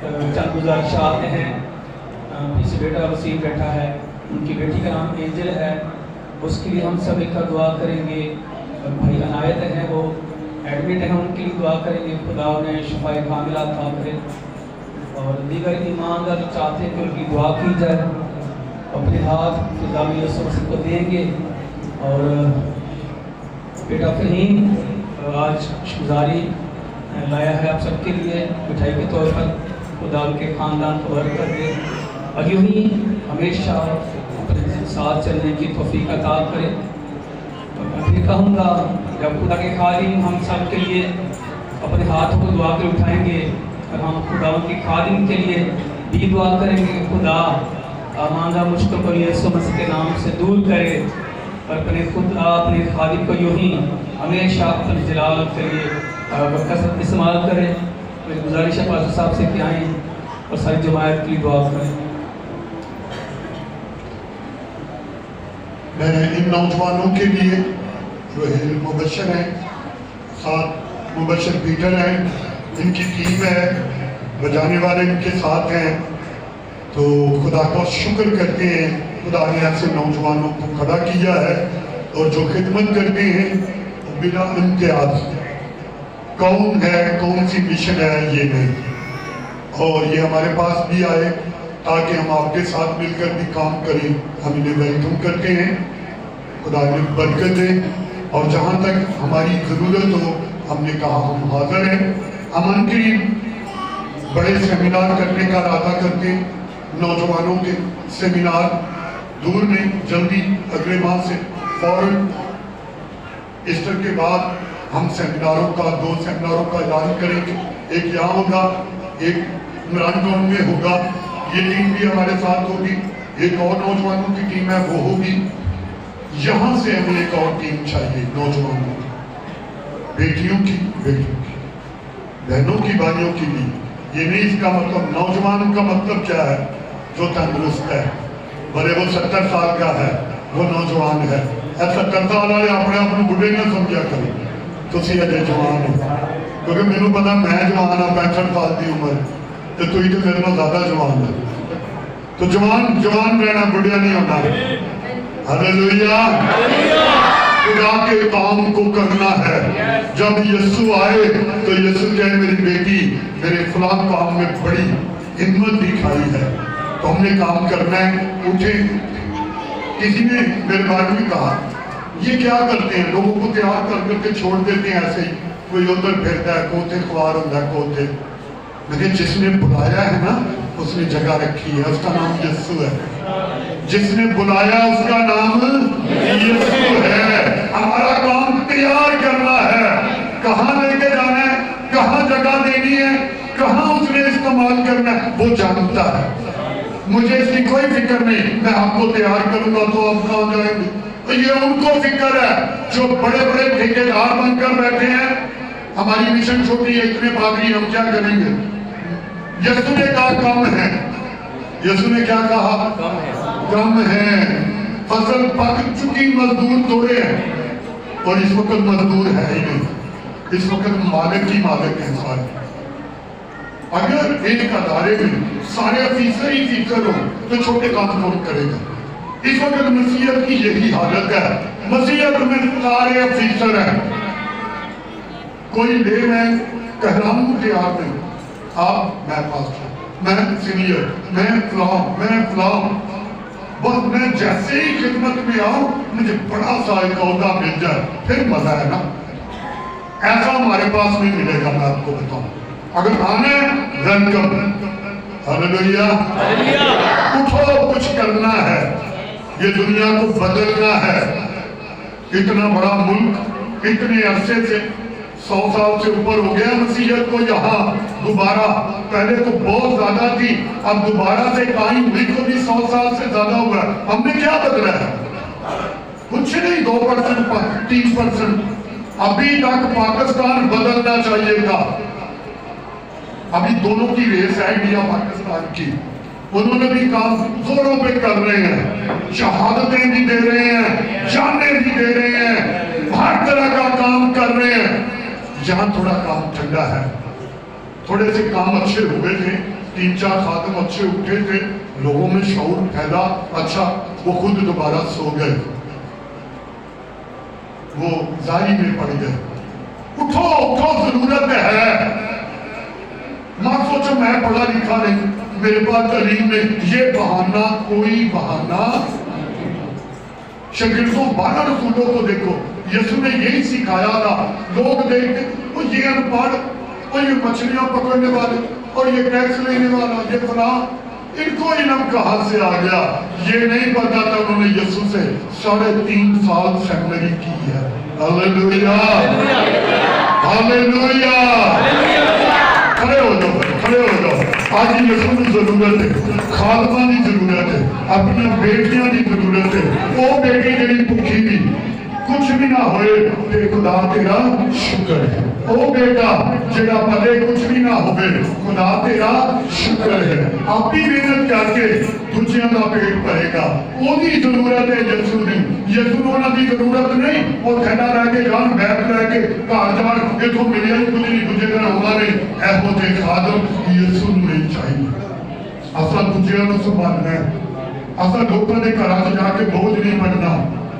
چند گزارشات ہیں۔ پیچھے بیٹا وسیم بیٹھا ہے، ان کی بیٹی کا نام اینجل ہے، اس کے لیے ہم سب ایک دعا کریں گے۔ بھائی عنایت ہیں، وہ ایڈمٹ ہیں، ان کے لیے دعا کریں گے، خدا انہیں شفائے کاملہ عطا کرے۔ اور دیگر ایماندار جو چاہتے ہیں کہ ان کی دعا کی جائے، اپنے ہاتھ خدا میں یسوع مسیح کو دیں گے۔ اور بیٹا فہیم آج شکرگزاری لایا ہے آپ سب کے لیے مٹھائی کے طور پر، خدا ان کے خاندان کو برکت دے اور یوں ہی ہمیشہ اپنے ساتھ چلنے کی توفیق عطا کرے۔ اور میں پھر کہوں گا، جب خدا کے خادم ہم سب کے لیے اپنے ہاتھوں کو دعا کے اٹھائیں گے اور ہم خدا ان کے خادم کے لیے بھی دعا کریں گے کہ خدا مانگا مشکل کو یسوع مسیح کے نام سے دور کرے اور اپنے خدا اپنے خادم کو یوں ہی ہمیشہ اپنے جلال کے لیے کثرت استعمال کرے۔ میری گزارش ہے پاسٹر صاحب سے کہ آئیں اور ساری جماعت کے لیے دعا کریں۔ میں ان نوجوانوں کے لیے جو ہے مبشر ہیں، ساتھ مبشر پیٹر ہیں، ان کی ٹیم ہے، بجانے والے ان کے ساتھ ہیں، تو خدا کا شکر کرتے ہیں خدا نے ایسے نوجوانوں کو کھڑا کیا ہے اور جو خدمت کرتے ہیں بنا امتیاز کون ہے، کون سی مشن ہے یہ نہیں، اور یہ ہمارے پاس بھی آئے تاکہ ہم آپ کے ساتھ مل کر بھی کام کریں۔ ہم انہیں ویلکم کرتے ہیں، خدا نے برکت دے، اور جہاں تک ہماری ضرورت ہو ہم نے کہا ہم حاضر ہیں۔ ہم ان قریب بڑے سیمینار کرنے کا ارادہ کرتے ہیں، نوجوانوں کے سیمینار، دور نہیں، جلدی اگلے ماہ سے فوراً ایسٹر کے بعد ہم سیمیناروں کا 2 سیمیناروں کا اعلان کریں گے۔ ایک یہاں ہوگا، ایک عمران ٹاؤن میں ہوگا، یہ ٹیم بھی ہمارے ساتھ ہوگی، ایک اور نوجوانوں کی ٹیم ہے وہ ہوگی۔ یہاں سے ہمیں ایک اور ٹیم چاہیے نوجوانوں کی، بیٹیوں کی، بہنوں کی، بھائیوں کی بھی۔ یہ نہیں اس کا مطلب، نوجوان کا مطلب کیا ہے؟ جو تندرست ہے، بھلے وہ 70 سال کا ہے وہ نوجوان ہے۔ 70 سال والے اپنے بڑھے نہ سمجھا کرو، تسی اجے جوان ہو، کیونکہ میرے پتا میں جوان ہوں، 65 سال کی عمر، تو تھی تو میرے میں زیادہ جوان ہے، تو جوان رہنا، بڑھیا نہیں ہونا۔ ہلیلویہ! خدا کے کام کو کرنا ہے۔ جب یسوع آئے تو یسوع کہے میری بیٹی میرے فلاں کام میں بڑی ہمت دکھائی ہے، تو ہم نے کام کرنا ہے۔ اٹھے، کسی نے میرے بارے میں کہا یہ کیا کرتے ہیں، لوگوں کو تیار کر کے چھوڑ دیتے ہیں ایسے ہی، کوئی ادھر پھرتا ہے، کوتے خوار ہوتا ہے، کوتے۔ لیکن جس نے بلایا ہے نا اس نے جگہ رکھی ہے، اس کا نام یسوع ہے۔ جس نے بلایا اس کا نام یسوع ہے۔ ہمارا کام تیار کرنا ہے، کہاں لے کے جانا ہے، کہاں جگہ دینی ہے، کہاں اس نے استعمال کرنا ہے، وہ جانتا ہے۔ مجھے اس کی کوئی فکر نہیں، میں آپ کو تیار کروں گا تو آپ کہاں جائیں گے؟ یہ ان کو فکر ہے جو بڑے بڑے ٹھیکیدار بن کر بیٹھے ہیں۔ ہماری مشن چھوٹی ہے، اتنے پادری ہم کیا کریں گے؟ یسوع نے کہا کم ہے، یسوع نے کیا کہا؟ کم ہے، فصل پک چکی، مزدور تھوڑے ہیں، اور اس وقت مزدور ہے ہی نہیں، اس وقت مالک کی مالک ہے سارے۔ اگر ایک ادارے میں سارے افیسر ہی فیسر ہوں تو چھوٹے کام کون کرے گا؟ اس وقت مسیحیت کی یہی حالت ہے، مسیحیت میں سارے افیسر ہیں، کوئی لے میں کہلاؤں تیار نہیں۔ آپ میں پاسٹر، میں سینئر، میں فلاں، بس میں جیسے ہی خدمت میں آؤں مجھے بڑا سا ایک عہدہ مل جائے پھر مزہ ہے نا۔ ایسا ہمارے پاس نہیں ملے گا، میں آپ کو بتاؤں۔ اگر آنا ہے ویلکم، ہلیلویہ! اٹھو، کچھ کرنا ہے، یہ دنیا کو بدلنا ہے۔ اتنا بڑا ملک اتنے عرصے سے 100 سال سے اوپر ہو گیا مسیحیت کو یہاں دوبارہ، پہلے تو بہت زیادہ تھی، اب دوبارہ سے قائم ہوئی کو بھی 100 سال سے زیادہ ہوا ہے۔ ہم نے کیا بدلا ہے؟ کچھ نہیں، 2%، 3%۔ ابھی تک پاکستان بدلنا چاہیے تھا۔ ابھی دونوں کی ریس ہے، انڈیا پاکستان کی، انہوں نے بھی کام زوروں پہ کر رہے ہیں، شہادتیں بھی دے رہے ہیں، جانیں بھی دے رہے ہیں، ہر طرح کا کام کر رہے ہیں۔ یہاں تھوڑا کام ٹھنڈا ہے، تھوڑے سے کام اچھے ہوئے تھے، 3-4 खादम अच्छे उठे थे, लोगों में शऊर फैला, अच्छा वो खुद दोबारा सो गए, वो जारी में पड़ गए। उठो उठो, जरूरत है। मां सोचो मैं पढ़ा लिखा नहीं, मेरे पास तालीम नहीं, ये बहाना कोई बहाना। शागिर्दों 12 रसूलों को देखो, यीशु ने यही सिखाया था। लोग देखते वो ये अनपढ़, और ये मछलियां पकड़ने वाले, और ये टैक्स लेने वाला, ये फला, इनको इल्म कहां से आ गया? ये नहीं पता था उन्होंने यीशु से 3.5 साल सेमिनरी की है। Hallelujah, hallelujah. खड़े हो जाओ, खड़े हो जाओ। आज यीशु की जरूरत है, खालमा की जरूरत है, अपनी बेटियां की जरूरत है। वो बेटी जी भुखी भी कुछ भी ना होए ते खुदा तेरा शुक्र है। ओ बेटा जेड़ा भले कुछ भी ना होवे, खुदा तेरा शुक्र है। आप भी मेहनत करके दूसरियां का पेट भरेगा। ओदी जरूरत है यीशु दी, यीशु ਨੂੰ ਉਹਨਾਂ ਦੀ ਜ਼ਰੂਰਤ ਨਹੀਂ। ਉਹ ਥੈਲਾ ਲੈ ਕੇ ਜਾਣ, ਬੈਗ ਲੈ ਕੇ ਘਰ ਜਾਣ, ਇਥੋਂ ਮਿਲਿਆ ਹੀ ਕੁਝ ਨਹੀਂ, ਦੂਜੇ ਦਿਨ ਆਉਣਾ ਨਹੀਂ। ਇਹੋ ਜਿਹੇ ਖਾਦਮ ਯੀਸ਼ੂ ਨੂੰ ਨਹੀਂ ਚਾਹੀਦੇ। ਅਸਾਂ ਦੂਜਿਆਂ ਨੂੰ ਸੰਭਾਲਣਾ ਹੈ, ਅਸਾਂ ਲੋਕਾਂ ਦੇ ਘਰਾਂ 'ਚ ਜਾ ਕੇ ਬੋਝ ਨਹੀਂ ਬਣਨਾ।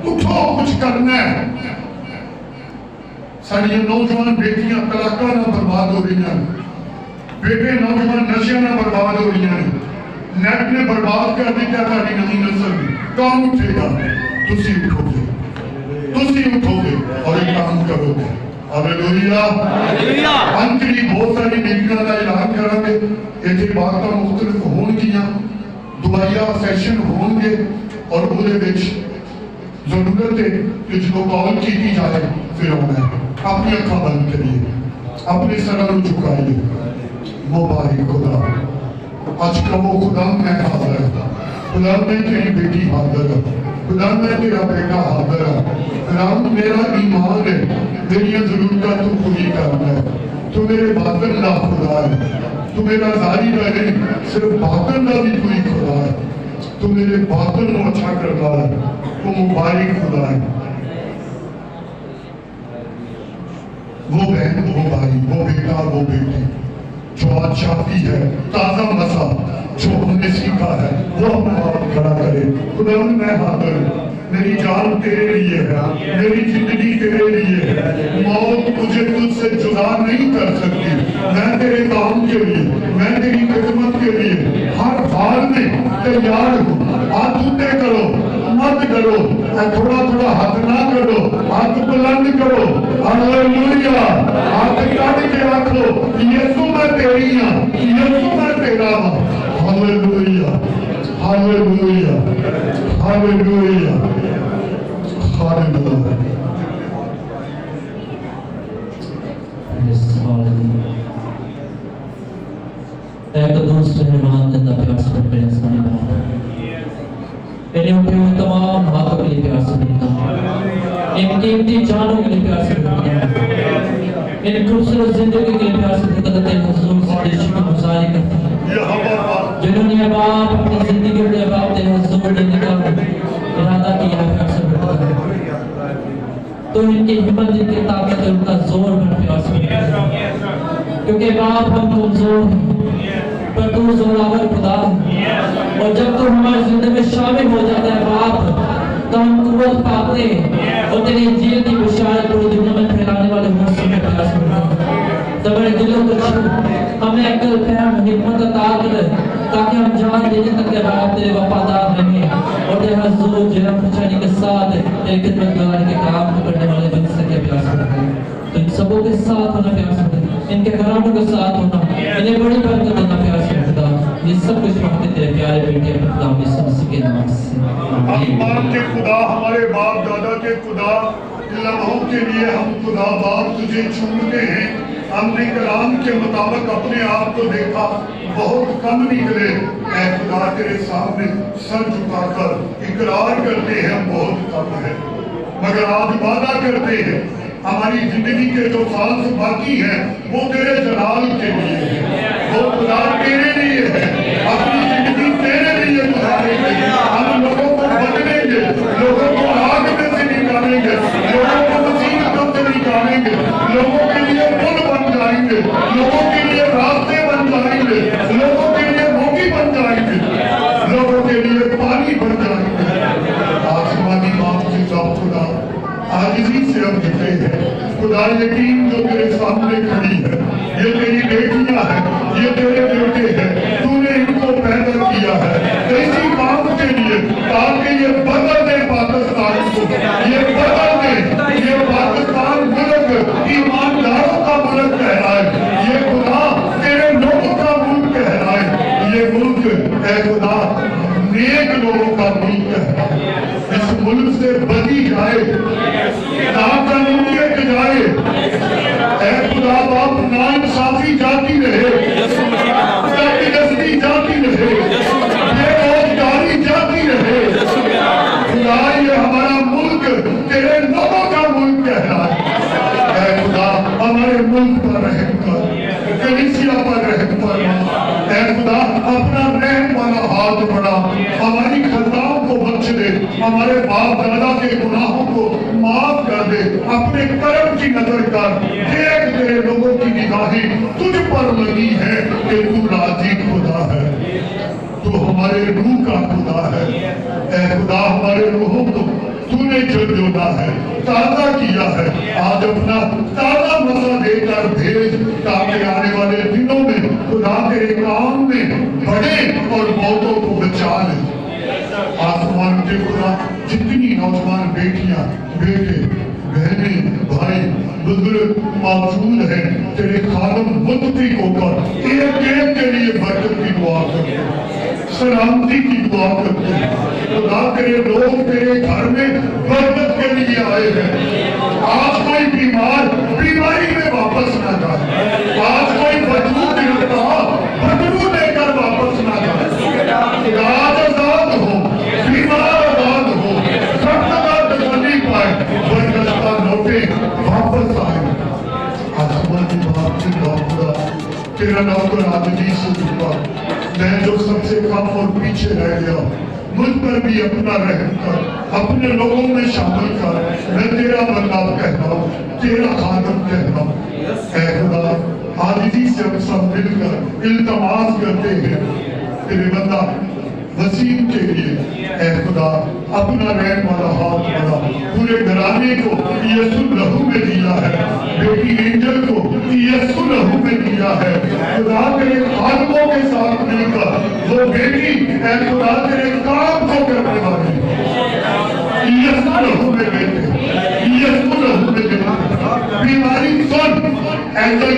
उठो, कुछ करना है। सारी नौजवान बेटियां तलाका ना बर्बाद हो रही हैं, बेटे नौजवान नशे ना बर्बाद हो रही हैं, नेट ने बर्बाद कर दिया सारी नई नस्ल भी। कौन उठेगा? तुसी उठोगे, तुसी उठोगे और एक काम करोगे। Hallelujah, hallelujah. अंत की बहुत सारी नीतियां का ऐलान करांगे, इतने बातें मुख्तलिफ होणगियां, दुआया सैशन होंगे और ਉਹਦੇ ਵਿੱਚ जरूरत है कि जो कॉल की जाए फिर होना है। अपनी अखा बंद करिए, अपने सर झुकाइए। मुबारक खुदा, आज कहो खुदा मैं हाजिर है, खुदा मैं तेरी बेटी हाजिर है, खुदा मैं तेरा बेटा हाजिर है। खुदा मेरा ईमान है, मेरी जरूरत तू पूरी करना है। तू मेरे बातन का खुदा है, तू मेरा जारी का नहीं, सिर्फ बातन का भी तू ही खुदा है। तू मेरे बातन को अच्छा करता है, तो मुबारक खुदा है। वो बहन, वो भाई, वो बेटा, वो बेटी जो आज चाहती है ताजा मसा जो हमने सीखा है वो अपना हाथ खड़ा करे। खुदा मैं हाजिर हूं, मेरी जान तेरे लिए है, मेरी जिंदगी तेरे लिए है। मौत मुझे तुझसे जुदा नहीं कर सकती। मैं तेरे काम के लिए, मैं तेरी खिदमत के लिए हर हाल में तैयार हूँ। हाथ ऊंचे करो, मत करो, थोड़ा थोड़ा हाथ ना करो, हाथ बुलंद करो। हालेलुया, हाथ काट के रखो, यीशु मैं तेरी हूं, यीशु मैं तेरा हूं। Hallelujah, hallelujah, hallelujah, hallelujah. एक दोस्त रहमान जिंदा प्यार से बड़े सारे मेरे उठे हुए तमाम हाथों के लिए प्यार से निकलता, इन कीमती जानों के लिए प्यार से निकलता, इन खूबसूरत जिंदगी के लिए प्यार से निकलते हैं। हुजूर से देश की गुजारी करते हैं जिन्होंने अबाब अपनी जिंदगी में अबाब तेरे हुजूर ने निकाल इरादा किया प्यार से निकलता, तो इनकी हिम्मत, इनकी ताकत, उनका जोर पर प्यार से निकलता, क्योंकि बाप हम कमजोर हैं पर तू जोरावर खुदा है। और जब तू हमारी जिंदगी में शामिल हो जाता है बाप, तो हम कुव्वत पाते हैं और तेरी इंजील की बशारत पूरी दुनिया में फैलाने वाले मौसम में प्रयास करते हैं। तो मेरे दिलों को छू, हमें अक्ल, फहम, हिम्मत अता कर, ताकि हम जान देने तक के बाप तेरे वफादार रहें और तेरे हुजूर जन्म खुशानी के साथ तेरी खिदमत लगाने के काम करने वाले बन सके। प्यास करते हैं तो इन सबों के साथ होना प्यास करते हैं, इनके घरानों के साथ होना, इन्हें बड़ी बरकत देना प्यास करता। ये सब कुछ मांगते तेरे प्यारे बेटे खुदा यीशु मसीह के नाम से आसमान के खुदा, हमारे बाप दादा के खुदा, लम्हों के लिए हम खुदा बाप तुझे चूमते हैं। हमने कलाम के मुताबिक अपने आप को देखा, बहुत कम निकले। ऐ खुदा तेरे सामने सर झुकाकर इकरार करते हैं हम बहुत कम है, मगर आज वादा करते हैं हमारी जिंदगी के जो साल बाकी है वो तेरे जलाल के लिए है, वो खुदा तेरे लिए है, अपनी जिंदगी तेरे लिए गुजारेंगे। हम लोगों को बदलेंगे, लोगों को आग में से निकालेंगे, लोगों को मुसीबतों से निकालेंगे, लोगों के लिए पुल बन जाएंगे, लोगों के लिए रास्ते बन जाएंगे, लोगों के खुदा ये टीम जो तेरे सामने खड़ी है, ये तेरी बेटियां हैं, ये तेरे बेटे हैं, तूने इनको पैदा किया है इसी काम के लिए ताकि ये बदल दे पाकिस्तान को, ये बदल दे, ये पाकिस्तान मुल्क ईमानदारों का मुल्क कहलाए, ये खुदा तेरे लोगों का मुल्क कहलाए, ये मुल्क ऐ खुदा नेक लोगों का मुल्क है। इस मुल्क से बदी जाए, नाकानूनियत जाए, ऐ खुदा बाप नाइंसाफी जाती रहे, तकदस्ती जाती रहे, बेरोजगारी जाती रहे, खुदा ये हमारा मुल्क तेरे लोगों का मुल्क कहलाए। ऐ खुदा हमारे मुल्क पर रहम कर, कलीसिया पर रहम कर, ऐ खुदा अपना रहम वाला हाथ बढ़ा, हमारी खताओं को बख्श दे, हमारे बाप दादा के गुनाहों को माफ कर दे, अपने कर्म की नजर कर देख, तेरे लोगों की निगाहें तुझ पर लगी है कि तू राजी खुदा है, तू हमारे रूह का खुदा है। ऐ खुदा हमारे रूहों को तूने झंझोड़ा है, ताजा किया है, आज अपना ताजा मसा देकर भेज ताकि आने वाले दिनों में खुदा तेरे काम में बढ़े और मौतों को बचा ले। आसमान के खुदा जितनी नौजवान बेटियां, बेटे, बहनें, भाई, बुजुर्ग मौजूद हैं, तेरे खालम मुत्तफिक होकर एक के लिए बरकत की दुआ करते, सलामती की दुआ करते हैं। खुदा तेरे लोग तेरे घर में बरकत के लिए आए हैं। आज कोई बीमार बीमारी में वापस ना जाए, आज कोई बदबू गिरता बदबू लेकर वापस ना जाए, आज आजाद हो, बीमार आजाद हो, सख्त तसल्ली पाए, बरकत लौटे वापस आए। आसमान की बात से खुदा तेरा नौकर आदमी से झुका, मैं जो सबसे कम और पीछे रह गया, मुझ पर भी अपना रहम कर, अपने लोगों में शामिल कर, मैं तेरा बंदा कहलाऊं, तेरा खादम कहलाऊं। ऐ खुदा आजिज़ी से हम सब मिलकर इल्तमास करते हैं तेरे बंदा वसीम के लिए, ऐ खुदा अपना रहम वाला हाथ बढ़ा, पूरे घराने को यीशु लहू में दिया है, बेटी एंजल को यीशु लहू में दिया है, खुदा तेरे खादमों के साथ मिलकर वो बेटी ऐ खुदा तेरे काम को करने वाली यीशु लहू में बेटे, यीशु लहू में बेटे, बीमारी सुन एंजल